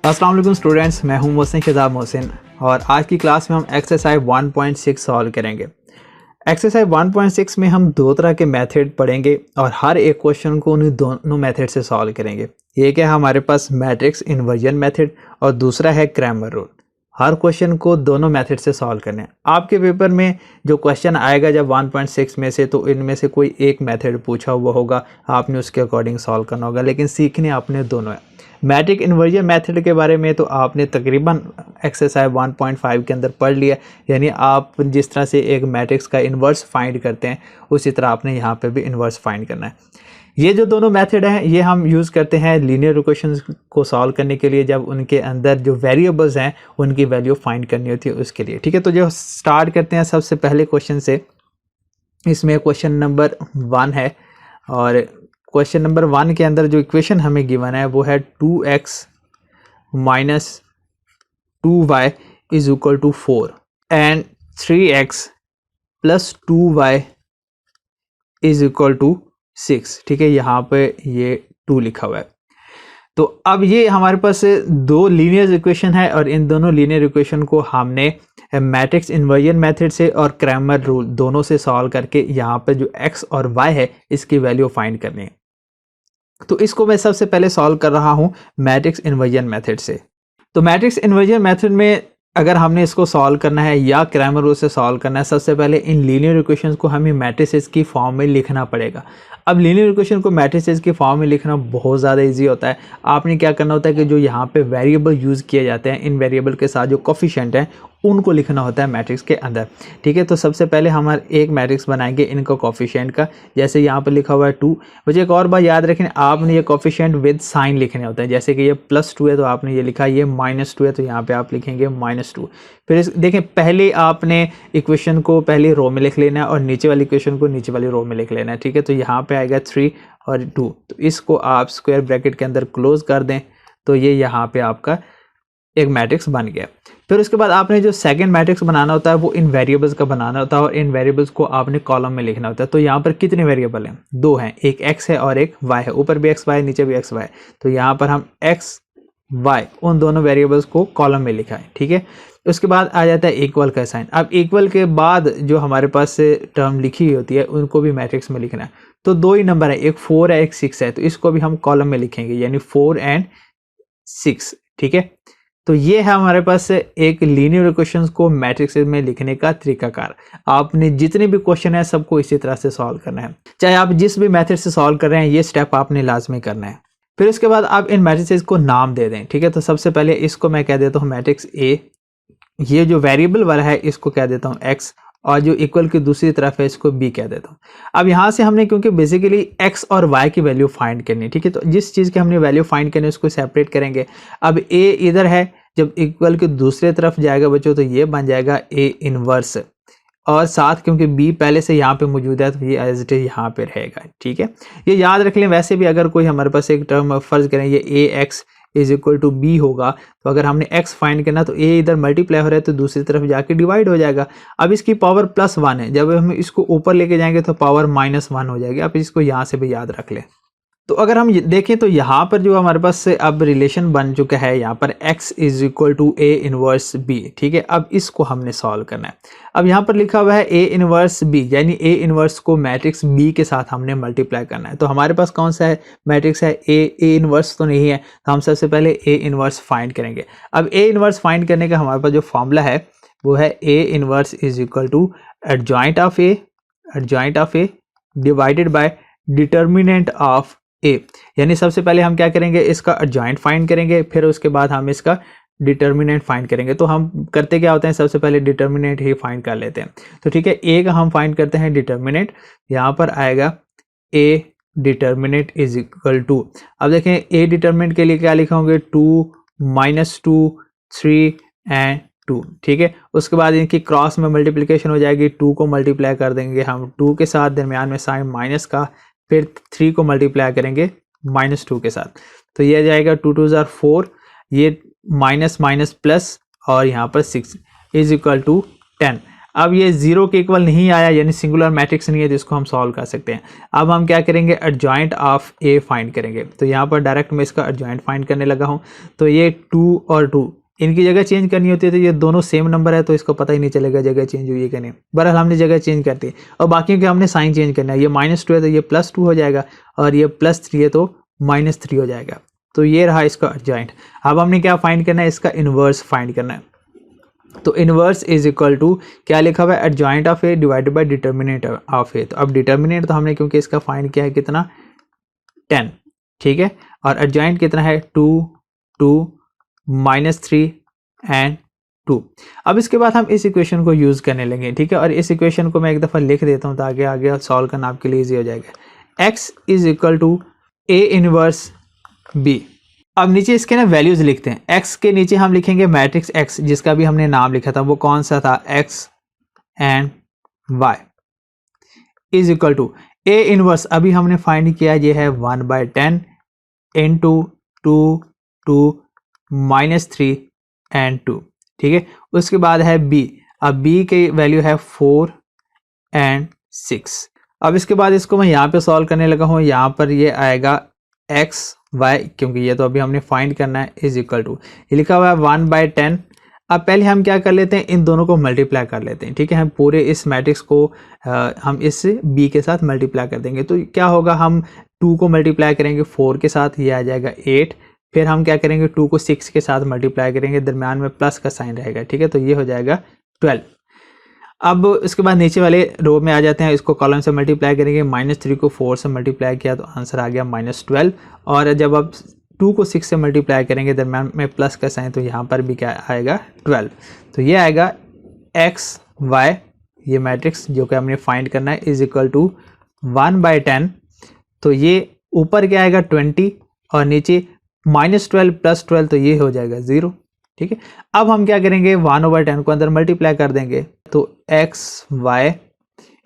अस्सलाम वालेकुम स्टूडेंट्स, मैं हूं मोहसिन शहजाद मोहसिन और आज की क्लास में हम एक्सरसाइज 1.6 सॉल्व करेंगे। एक्सरसाइज 1.6 में हम दो तरह के मेथड पढ़ेंगे और हर एक क्वेश्चन को उन्हीं दोनों मेथड से सॉल्व करेंगे। एक है हमारे पास मैट्रिक्स इन्वर्जन मेथड और दूसरा है क्रैमर रूल। हर क्वेश्चन को दोनों मेथड से सॉल्व करना है। आपके पेपर में जो क्वेश्चन आएगा जब 1.6 में से, तो इनमें से कोई एक मेथड पूछा हुआ होगा, आपने उसके अकॉर्डिंग सॉल्व करना होगा, लेकिन सीखने आपने दोनों है। मैट्रिक इन्वर्जन मेथड के बारे में तो आपने तकरीबन एक्सरसाइज 1.5 के अंदर पढ़ लिया, यानी आप जिस तरह से एक मैट्रिक्स का इन्वर्स फाइंड करते हैं उसी तरह आपने यहाँ पे भी इन्वर्स फाइंड करना है। ये जो दोनों मेथड हैं ये हम यूज़ करते हैं लीनियर इक्वेशंस को सॉल्व करने के लिए, जब उनके अंदर जो वेरिएबल्स हैं उनकी वैल्यू फाइंड करनी होती है उसके लिए। ठीक है, तो जो स्टार्ट करते हैं सबसे पहले क्वेश्चन से। इसमें क्वेश्चन नंबर 1 है और क्वेश्चन नंबर 1 के अंदर जो इक्वेशन हमें गिवन है वो है 2x minus 2y is equal to 4 and 3x plus 2y is equal to 6। ठीक है, यहाँ पे ये 2 लिखा हुआ है। तो अब ये हमारे पास दो लीनियर इक्वेशन है और इन दोनों लीनियर इक्वेशन को हमने मैट्रिक्स इन्वर्जन मेथड से और क्रैमर रूल दोनों से सॉल्व करके यहाँ पे जो x और y है इसकी वैल्यू फाइंड करनी है। तो इसको मैं सबसे पहले सॉल्व कर रहा हूँ मैट्रिक्स इन्वर्जन मेथड से। तो मैट्रिक्स इन्वर्जन मेथड में अगर हमने इसको सॉल्व करना है या क्रैमर रूल से सॉल्व करना है, सबसे पहले इन लीनियर इक्वेशंस को हमें मैट्रिसेस की फॉर्म में लिखना पड़ेगा। अब लीनियर इक्वेशन को मैट्रिसेस की फॉर्म में लिखना बहुत ज़्यादा इजी होता है। आपने क्या करना होता है कि जो यहाँ पे वेरिएबल यूज़ किए जाते हैं, इन वेरिएबल के साथ जो कोफिशिएंट हैं उनको लिखना होता है मैट्रिक्स के अंदर। ठीक है, तो सबसे पहले हम एक मैट्रिक्स बनाएंगे इनका कोफिशिएंट का, जैसे यहाँ पर लिखा हुआ है 2। मुझे एक और बात याद रखना, आपने ये कोफिशिएंट विद साइन लिखने होते हैं। जैसे कि ये +2 है तो आपने ये लिखा, ये -2 है तो यहाँ पे आप लिखेंगे -2। फिर देखें, पहले आपने इक्वेशन को पहले रो में लिख लेना है और नीचे वाली इक्वेशन को नीचे वाली रो में लिख लेना है। ठीक है, तो यहाँ पे आएगा 3 और 2, तो इसको आप स्क्वायर ब्रैकेट के अंदर क्लोज कर दें तो ये यहाँ पे आपका एक मैट्रिक्स बन गया। फिर उसके बाद आपने जो सेकंड मैट्रिक्स बनाना होता है वो इन वेरिएबल्स का बनाना होता है और इन वेरिएबल्स को आपने कॉलम में लिखना होता है। तो यहाँ पर कितने वेरिएबल हैं? 2 हैं, एक x है और एक y है। ऊपर भी x y नीचे भी x y। तो यहाँ पर हम x y उन दोनों वेरिएबल्स को कॉलम में लिखा है। ठीक है, उसके बाद आ जाता है इक्वल का साइन। अब इक्वल के बाद जो हमारे पास से टर्म लिखी हुई होती है उनको भी मैट्रिक्स में लिखना है। तो 2 ही नंबर है, एक 4 है एक 6 है, तो इसको भी हम कॉलम में लिखेंगे, यानी 4 एंड 6। ठीक है, तो ये है हमारे पास एक लीनियर इक्वेशंस को मैट्रिक्स में लिखने का तरीकाकार। आपने जितने भी क्वेश्चन है सबको इसी तरह से सॉल्व करना है, चाहे आप जिस भी मेथड से सॉल्व कर रहे हैं, ये स्टेप आपने लाजमी करना है। फिर उसके बाद आप इन मैट्रिक्स को नाम दे दें। ठीक है, तो सबसे पहले इसको मैं कह देता हूँ मैट्रिक्स ए, ये जो वेरिएबल वाला है इसको कह देता हूँ x, और जो इक्वल की दूसरी तरफ है इसको b कह देता हूँ। अब यहाँ से हमने क्योंकि बेसिकली x और y की वैल्यू फाइंड करनी है। ठीक है, तो जिस चीज़ की हमने वैल्यू फाइंड करनी है उसको सेपरेट करेंगे। अब a इधर है, जब इक्वल की दूसरे तरफ जाएगा बच्चों तो ये बन जाएगा a इनवर्स, और साथ क्योंकि b पहले से यहाँ पे मौजूद है तो ये एज इट इज यहाँ पे रहेगा। ठीक है, ये याद रख लें। वैसे भी अगर कोई हमारे पास एक टर्म फर्ज करें ये ax is equal to b होगा, तो अगर हमने x फाइंड करना तो a इधर मल्टीप्लाई हो रहा है तो दूसरी तरफ जाके डिवाइड हो जाएगा। अब इसकी पावर +1 है, जब हम इसको ऊपर लेके जाएंगे तो पावर -1 हो जाएगी। अब इसको यहाँ से भी याद रख लें। तो अगर हम देखें तो यहाँ पर जो हमारे पास अब रिलेशन बन चुका है, यहाँ पर x is equal to a inverse b। ठीक है, अब इसको हमने सॉल्व करना है। अब यहाँ पर लिखा हुआ है a इनवर्स b, यानी a इनवर्स को मैट्रिक्स b के साथ हमने मल्टीप्लाई करना है। तो हमारे पास कौन सा है मैट्रिक्स है? a इनवर्स तो नहीं है, तो हम सबसे पहले a इनवर्स फाइंड करेंगे। अब a इनवर्स फाइंड करने का हमारे पास जो फॉर्मूला है वो है a inverse is equal to adjoint of a divided by determinant of a। यानी सबसे पहले हम क्या करेंगे, इसका एडजॉइंट फाइंड करेंगे, फिर उसके बाद हम इसका डिटर्मिनेंट फाइंड करेंगे। तो हम करते क्या होते हैं, सबसे पहले डिटर्मिनेंट ही फाइंड कर लेते हैं। तो ठीक है, a का हम फाइंड करते हैं डिटर्मिनेंट, यहाँ पर आएगा a determinant is equal to, अब देखें a डिटर्मिनेंट के लिए क्या लिखोगे, 2 -2 3 एंड 2। ठीक है, उसके बाद इनकी क्रॉस में मल्टीप्लिकेशन हो जाएगी, 2 को मल्टीप्लाई कर देंगे हम 2 के साथ, दरमियान में साइन माइनस का, फिर 3 को मल्टीप्लाई करेंगे -2 के साथ, तो ये आ जाएगा 2 2 ज़ार 4, ये माइनस माइनस प्लस और यहाँ पर 6 इज इक्वल टू 10। अब ये 0 के इक्वल नहीं आया यानी सिंगुलर मैट्रिक्स नहीं है, तो इसको हम सॉल्व कर सकते हैं। अब हम क्या करेंगे, एडजॉइंट ऑफ ए फाइंड करेंगे। तो यहाँ पर डायरेक्ट मैं इसका एडजॉइंट फाइंड करने लगा हूँ। तो ये 2 और 2 इनकी जगह चेंज करनी होती है, तो ये दोनों सेम नंबर है तो इसको पता ही नहीं चलेगा जगह चेंज हुई है कि नहीं। बहरहाल हमने जगह चेंज कर दी और बाकी के हमने साइन चेंज करना है। ये -2 है तो ये +2 हो जाएगा और ये +3 है तो -3 हो जाएगा। तो ये रहा इसका एडजॉइंट। अब हमने क्या फाइंड करना है, इसका इन्वर्स फाइंड करना है। तो इन्वर्स इज इक्वल टू क्या लिखा हुआ है, adjoint of A divided by determinant of A. तो अब डिटर्मिनेंट तो हमने क्योंकि इसका फाइंड किया है कितना 10, ठीक है, और एडजॉइंट कितना है 2 2 -3 एंड 2। अब इसके बाद हम इस इक्वेशन को यूज करने लगे, ठीक है, और इस इक्वेशन को मैं एक दफा लिख देता हूं ताकि आगे सॉल्व करना आपके लिए इजी हो जाएगा। x is equal to a inverse b. अब नीचे इसके ना वैल्यूज लिखते हैं। x के नीचे हम लिखेंगे मैट्रिक्स x जिसका भी हमने नाम लिखा था, वो कौन सा था, x and y is equal to a inverse. अभी हमने फाइंड किया ये है 1/10 इंटू 2 2 -3 एंड 2, ठीक है। उसके बाद है b। अब b की वैल्यू है 4 एंड 6। अब इसके बाद इसको मैं यहाँ पे सॉल्व करने लगा हूँ। यहाँ पर ये आएगा x y, क्योंकि ये तो अभी हमने फाइंड करना है, इज इक्वल टू ये लिखा हुआ है 1/10। अब पहले हम क्या कर लेते हैं, इन दोनों को मल्टीप्लाई कर लेते हैं, ठीक है। हम पूरे इस मैट्रिक्स को हम इस b के साथ मल्टीप्लाई कर देंगे। तो क्या होगा, हम 2 को मल्टीप्लाई करेंगे 4 के साथ, ये आ जाएगा 8। फिर हम क्या करेंगे, 2 को 6 के साथ मल्टीप्लाई करेंगे, दरम्यान में प्लस का साइन रहेगा, ठीक है, तो ये हो जाएगा 12। अब इसके बाद नीचे वाले रो में आ जाते हैं, इसको कॉलम से मल्टीप्लाई करेंगे। -3 को 4 से मल्टीप्लाई किया तो आंसर आ गया -12। और जब अब 2 को 6 से मल्टीप्लाई करेंगे, दरम्यान में प्लस का साइन, तो यहाँ पर भी क्या आएगा 12। तो ये आएगा x y, ये मैट्रिक्स जो कि हमने फाइंड करना है, इज इक्वल टू 1/10। तो ये ऊपर क्या आएगा 20 और नीचे -12 + 12, तो ये हो जाएगा 0, ठीक है। अब हम क्या करेंगे, 1/10 को अंदर मल्टीप्लाई कर देंगे, तो x y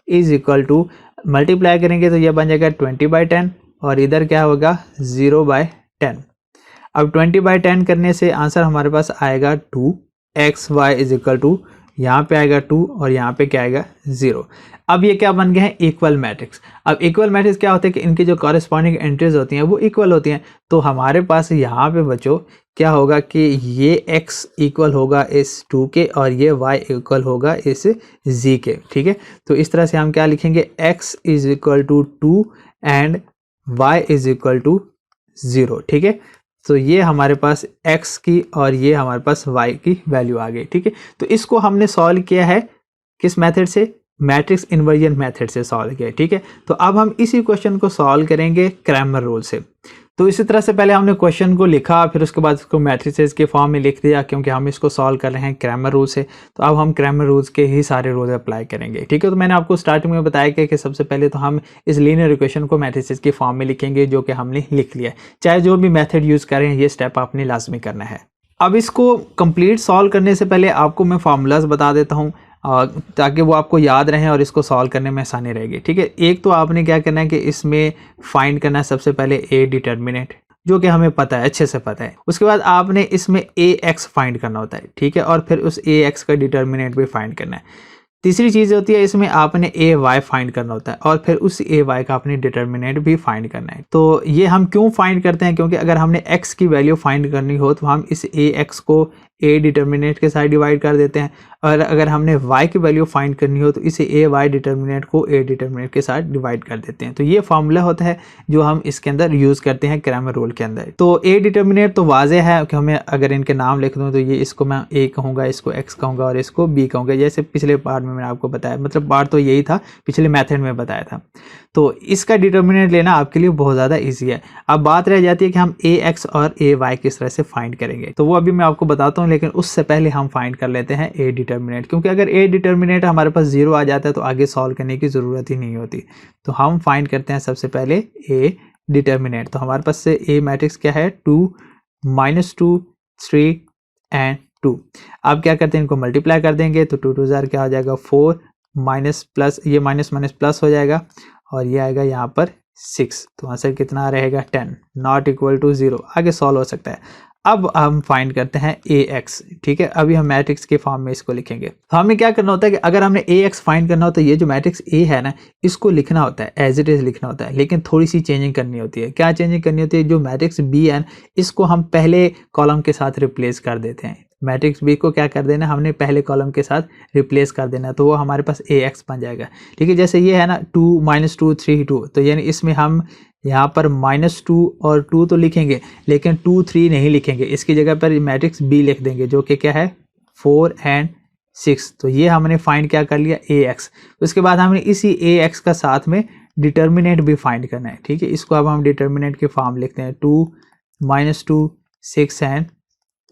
is equal to multiply करेंगे तो ये बन जाएगा 20/10 और इधर क्या होगा 0/10। अब 20/10 करने से आंसर हमारे पास आएगा 2। x y is equal to यहाँ पे आएगा 2 और यहाँ पे क्या आएगा 0। अब ये क्या बन गए हैं, इक्वल मैट्रिक्स। अब इक्वल मैट्रिक्स क्या होता है कि इनकी जो कॉरेस्पॉन्डिंग एंट्रीज होती हैं वो इक्वल होती हैं। तो हमारे पास यहाँ पे बच्चों क्या होगा कि ये x इक्वल होगा इस 2 के और ये y इक्वल होगा इस z के, ठीक है। तो इस तरह से हम क्या लिखेंगे, x is equal to 2 and y is equal to 0, ठीक है। तो ये हमारे पास x की और ये हमारे पास y की वैल्यू आ गई, ठीक है। तो इसको हमने सॉल्व किया है किस मेथड से, मैट्रिक्स इन्वर्जन मेथड से सॉल्व किया, ठीक है। तो अब हम इसी क्वेश्चन को सॉल्व करेंगे क्रैमर रूल से। तो इसी तरह से पहले हमने क्वेश्चन को लिखा, फिर उसके बाद इसको मैट्रिसेस के फॉर्म में लिख दिया, क्योंकि हम इसको सॉल्व कर रहे हैं क्रैमर रूल से। तो अब हम क्रैमर रूल्स के ही सारे रूल्स अप्लाई करेंगे, ठीक है। तो मैंने आपको स्टार्टिंग में बताया कि सबसे पहले तो हम इस लीनियर इक्वेशन को मैट्रिसेस के फॉर्म में लिखेंगे, जो कि हमने लिख लिया। चाहे जो भी मेथड यूज़ करें, ये स्टेप आपने लाजमी करना है। अब इसको कंप्लीट सॉल्व करने से पहले आपको मैं फार्मूलाज बता देता हूँ ताकि वो आपको याद रहें और इसको सॉल्व करने में आसानी रहेगी, ठीक है। एक तो आपने क्या करना है कि इसमें फाइंड करना है सबसे पहले ए डिटर्मिनेंट, जो कि हमें पता है, अच्छे से पता है। उसके बाद आपने इसमें ए एक्स फाइंड करना होता है, ठीक है, और फिर उस ए एक्स का डिटर्मिनेंट भी फाइंड करना है। तीसरी चीज़ होती है इसमें आपने ए वाई फाइंड करना होता है और फिर उस ए वाई का आपने डिटर्मिनेंट भी फाइंड करना है। तो ये हम क्यों फाइंड करते हैं, क्योंकि अगर हमने एक्स की वैल्यू फाइंड करनी हो तो हम इस ए एक्स को ए डिटर्मिनेंट के साथ डिवाइड कर देते हैं, और अगर हमने y की वैल्यू फाइंड करनी हो तो इसे ए वाई डिटर्मिनेंट को ए डिटर्मिनेंट के साथ डिवाइड कर देते हैं। तो ये फार्मूला होता है जो हम इसके अंदर यूज़ करते हैं क्रैमर रूल के अंदर। तो ए डिटर्मिनेंट तो वाजे है कि हमें अगर इनके नाम लिख दूँ तो ये इसको मैं ए कहूँगा, इसको x कहूँगा और इसको b कहूँगा, जैसे पिछले पार्ट में मैंने आपको बताया। मतलब पार्ट तो यही था, पिछले मेथड में बताया था। तो इसका डिटर्मिनेंट लेना आपके लिए बहुत ज़्यादा ईजी है। अब बात रह जाती है कि हम ए एक्स और ए वाई किस तरह से फाइंड करेंगे, तो वो अभी मैं आपको बताता हूँ, लेकिन उससे पहले हम फाइंड कर लेते हैं ए डिटर्मिनेंट, क्योंकि अगर ए डिटर्मिनेंट हमारे पास 0 आ जाता है तो आगे सॉल्व करने की ज़रूरत ही नहीं होती। तो हम फाइंड करते हैं सबसे पहले ए डिटर्मिनेंट। तो हमारे पास से ए मैट्रिक्स क्या है, 2 -2 3 एंड 2। अब क्या करते हैं, इनको मल्टीप्लाई कर देंगे तो 2 2 ज़ार क्या हो जाएगा 4 माइनस प्लस, ये माइनस माइनस प्लस हो जाएगा और ये आएगा यहाँ पर 6। तो आंसर कितना रहेगा 10, नॉट इक्वल टू 0। आगे सॉल्व हो सकता है। अब हम फाइंड करते हैं ax, ठीक है। अभी हम मैट्रिक्स के फॉर्म में इसको लिखेंगे। तो हमें क्या करना होता है कि अगर हमने ax फाइंड करना हो तो ये जो मैट्रिक्स a है ना, इसको लिखना होता है, एज इट इज लिखना होता है, लेकिन थोड़ी सी चेंजिंग करनी होती है। क्या चेंजिंग करनी होती है? जो मैट्रिक्स b है इसको हम पहले कॉलम के साथ रिप्लेस कर देते हैं। मैट्रिक्स b को क्या कर देना, हमने पहले कॉलम के साथ रिप्लेस कर देना, तो वो हमारे पास ax बन जाएगा, ठीक है। जैसे ये है ना 2 -2 3 2, तो यानी इसमें हम यहाँ पर -2 और 2 तो लिखेंगे, लेकिन 2 3 नहीं लिखेंगे, इसकी जगह पर मैट्रिक्स b लिख देंगे, जो कि क्या है 4 और 6। तो ये हमने फाइंड क्या कर लिया, ax। उसके बाद हमने इसी ax का साथ में डिटर्मिनेंट भी फाइंड करना है, ठीक है। इसको अब हम डिटर्मिनेंट के फॉर्म लिखते हैं, 2 -2 6 और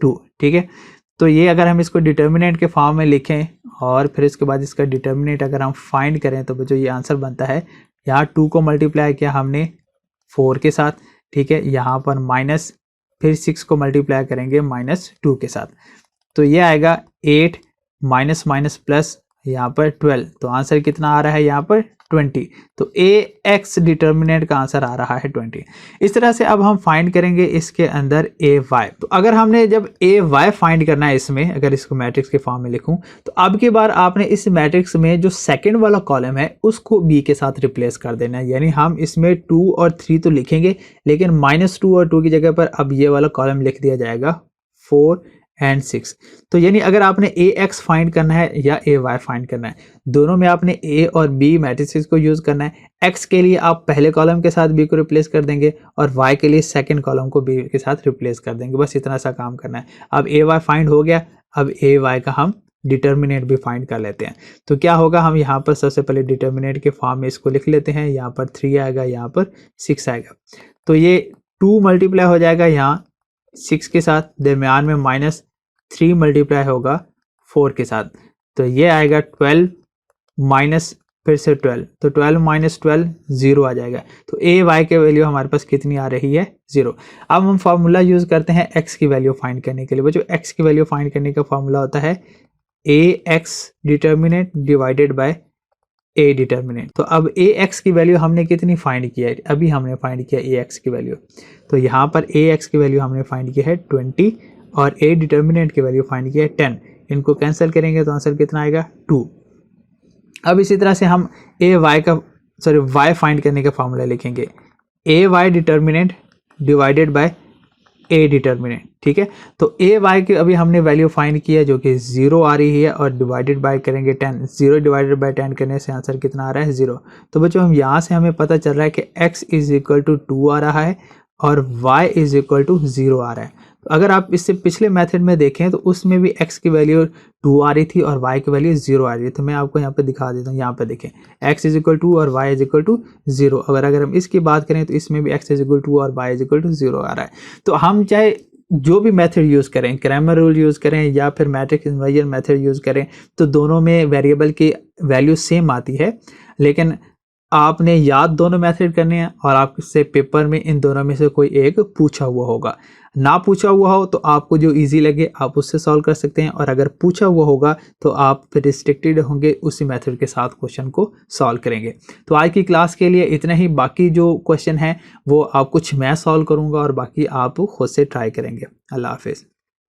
2, ठीक है। तो ये अगर हम इसको डिटर्मिनेंट के फॉर्म में लिखें और फिर इसके बाद इसका डिटर्मिनेंट अगर हम फाइंड करें तो जो ये आंसर बनता है, यहाँ 2 को मल्टीप्लाई किया हमने 4 के साथ, ठीक है। यहाँ पर माइनस, फिर 6 को मल्टीप्लाई करेंगे -2 के साथ, तो ये आएगा 8 माइनस माइनस प्लस यहाँ पर 12। तो आंसर कितना आ रहा है यहाँ पर 20। तो ax डिटर्मिनेंट का आंसर आ रहा है 20। इस तरह से अब हम फाइंड करेंगे इसके अंदर ay। तो अगर हमने जब ay फाइंड करना है इसमें, अगर इसको मैट्रिक्स के फॉर्म में लिखूं, तो अब की बार आपने इस मैट्रिक्स में जो सेकंड वाला कॉलम है उसको b के साथ रिप्लेस कर देना है। यानी हम इसमें 2 और 3 तो लिखेंगे, लेकिन -2 और 2 की जगह पर अब ये वाला कॉलम लिख दिया जाएगा 4 और 6। तो यानी अगर आपने ax फाइंड करना है या ay फाइंड करना है, दोनों में आपने a और b मैट्रिसेस को यूज करना है। x के लिए आप पहले कॉलम के साथ b को रिप्लेस कर देंगे और y के लिए सेकंड कॉलम को b के साथ रिप्लेस कर देंगे, बस इतना सा काम करना है। अब ay फाइंड हो गया, अब ay का हम डिटर्मिनेंट भी फाइंड कर लेते हैं। तो क्या होगा, हम यहाँ पर सबसे पहले डिटर्मिनेंट के फॉर्म में इसको लिख लेते हैं। यहाँ पर 3 आएगा, यहाँ पर 6 आएगा, तो ये 2 मल्टीप्लाई हो जाएगा यहाँ 6 के साथ, दरमियान में -3 मल्टीप्लाई होगा 4 के साथ, तो ये आएगा 12 माइनस फिर से 12, तो 12 - 12 0 आ जाएगा। तो ay के वैल्यू हमारे पास कितनी आ रही है, 0। अब हम फार्मूला यूज करते हैं x की वैल्यू फाइंड करने के लिए। वो जो x की वैल्यू फाइंड करने का फार्मूला होता है ax determinant divided by a determinant. तो अब ax की वैल्यू हमने कितनी फाइंड किया है, अभी हमने फाइंड किया ax की वैल्यू। तो यहाँ पर ax की वैल्यू हमने फाइंड की है 20 और a डिटर्मिनेंट की वैल्यू फाइंड किया है 10। इनको कैंसिल करेंगे तो आंसर कितना आएगा, 2। अब इसी तरह से हम y फाइंड करने का फार्मूला लिखेंगे, ay determinant divided by a determinant, ठीक है। तो ay की अभी हमने वैल्यू फाइंड किया जो कि 0 आ रही है, और डिवाइडेड बाय करेंगे 10। 0 डिवाइडेड बाय 10 करने से आंसर कितना आ रहा है, 0। तो बच्चों हम यहाँ से हमें पता चल रहा है कि x = 2 आ रहा है और y = 0 आ रहा है। तो अगर आप इससे पिछले मेथड में देखें तो उसमें भी x की वैल्यू 2 आ रही थी और y की वैल्यू 0 आ रही है। तो मैं आपको यहाँ पे दिखा देता हूँ, यहाँ पे देखें x = 2 और y = 0। अगर हम इसकी बात करें तो इसमें भी x = 2 और y = 0 आ रहा है। तो हम चाहे जो भी मेथड यूज़ करें, क्रैमर रूल यूज़ करें या फिर मैट्रिक्स इन्वर्जन मेथड यूज़ करें, तो दोनों में वेरिएबल की वैल्यू सेम आती है, लेकिन आपने याद दोनों मेथड करने हैं और आपसे पेपर में इन दोनों में से कोई एक पूछा हुआ होगा। ना पूछा हुआ हो तो आपको जो इजी लगे आप उससे सॉल्व कर सकते हैं, और अगर पूछा हुआ होगा तो आप फिर रिस्ट्रिक्टेड होंगे, उसी मेथड के साथ क्वेश्चन को सॉल्व करेंगे। तो आज की क्लास के लिए इतना ही। बाकी जो क्वेश्चन हैं वो आप कुछ मैं सॉल्व करूँगा और बाकी आप खुद से ट्राई करेंगे। अल्लाह हाफिज़।